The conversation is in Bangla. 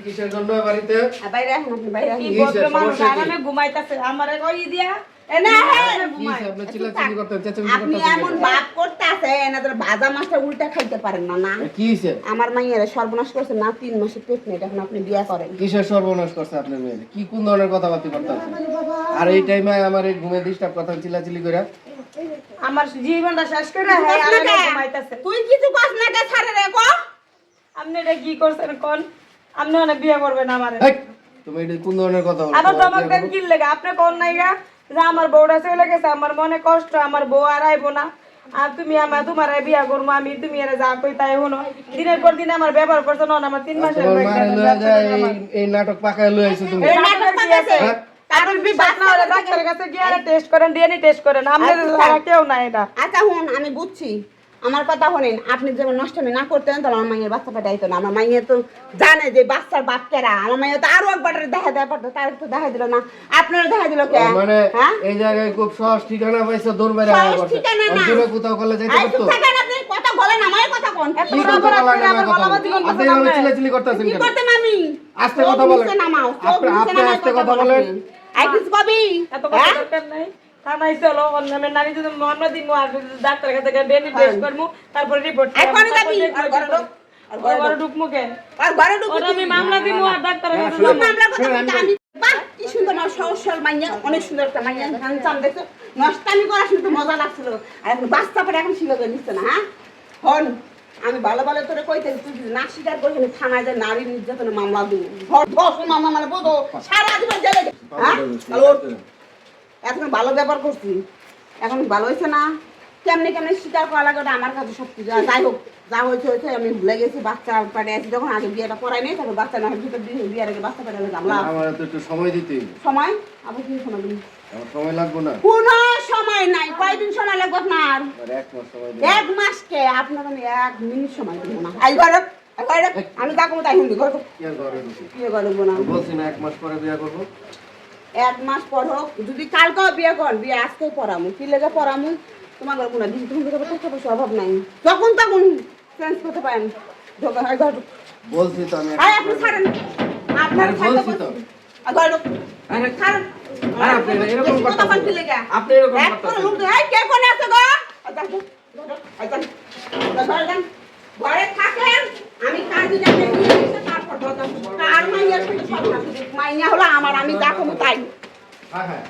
কিসের জন্য বাড়িতে বাইরে এখন আপনি বাইরে কি বলবে মানুষ আরামে ঘুমাইতাছে আমারে কই দিয়া না আপনি চিল্লাচিল্লি করতেন চেঁচামেচি আপনি করতেন এমন বাপ করতেছেন এনাদের ভাজা মাছটা উল্টা খাইতে পারেন না না কি হইছে আমার মাইয়ারে সর্বনাশ করছে না 3 মাসের পেট নেই এখন আপনি বিয়া করেন কিসের সর্বনাশ করছে আপনার মেয়ে কি কোন ধরনের কথাবার্তা করতেছেন আর এই টাইমে আমার এই ঘুমে ডিস্টার্ব কথা চিল্লাচিল্লি করে আমার জীবনটা শেষ করে আরামে ঘুমাইতাছে তুই কিছু কস না কে ছাড়ে রে কো আপনি এটা কি করছেন কোন আপনি অনেক বিয়ে করবেন আমারে এই, তুমি এটা কোন ধরনের কথা বলছো আবার তোমার দেন কি লাগে আপনি কোন নাইগা যে আমার বউটা চলে গেছে আমার মনে কষ্ট আমার বউ আর আইবো না আর তুমি আমার তোমার বিয়া করবো আমি তুমি এর যা কই তাই হনো দিনের পর দিন আমার ব্যবহার করছো না আমার 3 মাসের তোমার মারে লয়ে যায় এই নাটক পাকায় লয়ে আইছো তুমি এই নাটক পাকাছে হ্যাঁ? আপনি বাত না হলে ডাক্তারের কাছে গিয়ে আর টেস্ট করেন ডিএনএ টেস্ট করেন আমরা কেউ না এটা আচ্ছা হুন আমি বুঝছি আমার কথা শুনেন আপনি যেমন নষ্টমি না করতেন তাহলে আমার মাইয়ের বাচ্চা পাঠাইতো না আমার মাইয়ে তো জানে যে বাচ্চার বাপ কেরা আমার মাইয়ে তো আরো একবার দেখা দেয় পারতো তার তো দেখা দিল না আপনারা দেখা দিল কে মানে হ্যাঁ এই জায়গায় খুব সহজ ঠিকানা পাইছো দৌড় বেড়ে সহজ আয়া করছে ঠিকানা না। অন্তরে কোথাও করলে যাইতে আই পারতো চুপ থাকেন আপনি কথা বলেন আমার কথা কোন কি কথা বলা না কথা আপনি এভাবে চিল্লাচিল্লি করতেছেন কি কেন করতেন আমি আস্তে কথা বলেন আপনি আস্তে কথা বলেন আই কিছু কবি এত কথা দরকার নাই থানায় চলো অন্য নামের নারী যদি মামলা দিব আর ডাক্তারের কাছে গিয়ে ডিএনএ টেস্ট করবো তারপরে রিপোর্ট আই কোন যাবি আর ঘরে ঢোক ঘরে ঢুকমু কেন আর ঘরে ঢোক ওটা আমি মামলা দিব আর ডাক্তারের কাছে তোর মামলা কথা বলতে আমি বাহ কি সুন্দর না সহসল মাইয়া অনেক সুন্দর একটা মাইয়া হ্যান্ডসাম দেখছো নষ্টামি করা শুনতে মজা লাগছিল আর এখন বাচ্চা পরে এখন শিখে নিচ্ছে না হ্যাঁ হন আমি ভালো ভালো তোরে কইতেছি তুই যদি না স্বীকার করিস আমি থানায় যে নারী নির্যাতনের মামলা দিব ধর্ষ মামলা মানে বোঝো সারা জীবন জেলে হ্যাঁ এখন ভালো ব্যাপার করছি এখন ভালো হয়েছে না কেমনে কেমনে স্বীকার করা লাগে ওটা আমার কাছে সব কিছু যাই হোক যা হয়েছে হয়েছে আমি ভুলে গেছি বাচ্চা পাঠিয়ে আছি যখন আগে বিয়েটা করাই নেই তারপর বাচ্চা না ভিতর বিয়ের আগে বাচ্চা পাঠালে জানলাম আমার তো একটু সময় দিতে সময় আবার কি শোনাবেন আমার সময় লাগবে না কোনো সময় নাই কয়দিন সময় লাগবে আপনার আর এক মাস সময় দিন 1 মাসকে আপনার আমি 1 মিনিট সময় দিব না আই ঘরে আমি যা করবো তাই শুনবি ঘরে কি আর ঘরে ঢুকি বিয়ে করবো না বলছি না এক মাস পরে বিয়ে করবো 1 মাস পর হোক যদি কালকেও বিয়ে কর বিয়ে আজকেই পড়ামু কি লেগে পড়ামু তোমার ঘরে কোনো দিন তুমি টাকা পয়সা অভাব নাই যখন তখন চেঞ্জ করতে পারেন ঢোকা হয় ঘর বলছি তো আমি আয় আপনি ছাড়েন আপনার বলছি তো ঘর আরে ছাড়েন আরে আপনি এরকম কথা করতেছেন বলতে লেগে আপনি এরকম এক করে করতেছেন লোক এই কে কোনে আছে গো ঘরে থাকেন আমি কাজে যাতে নিয়ে এসে তারপর কথা কার মাইয়া শুধু সব মাইয়া হলো আমার আমি যা কমু তাই হ্যাঁ হ্যাঁ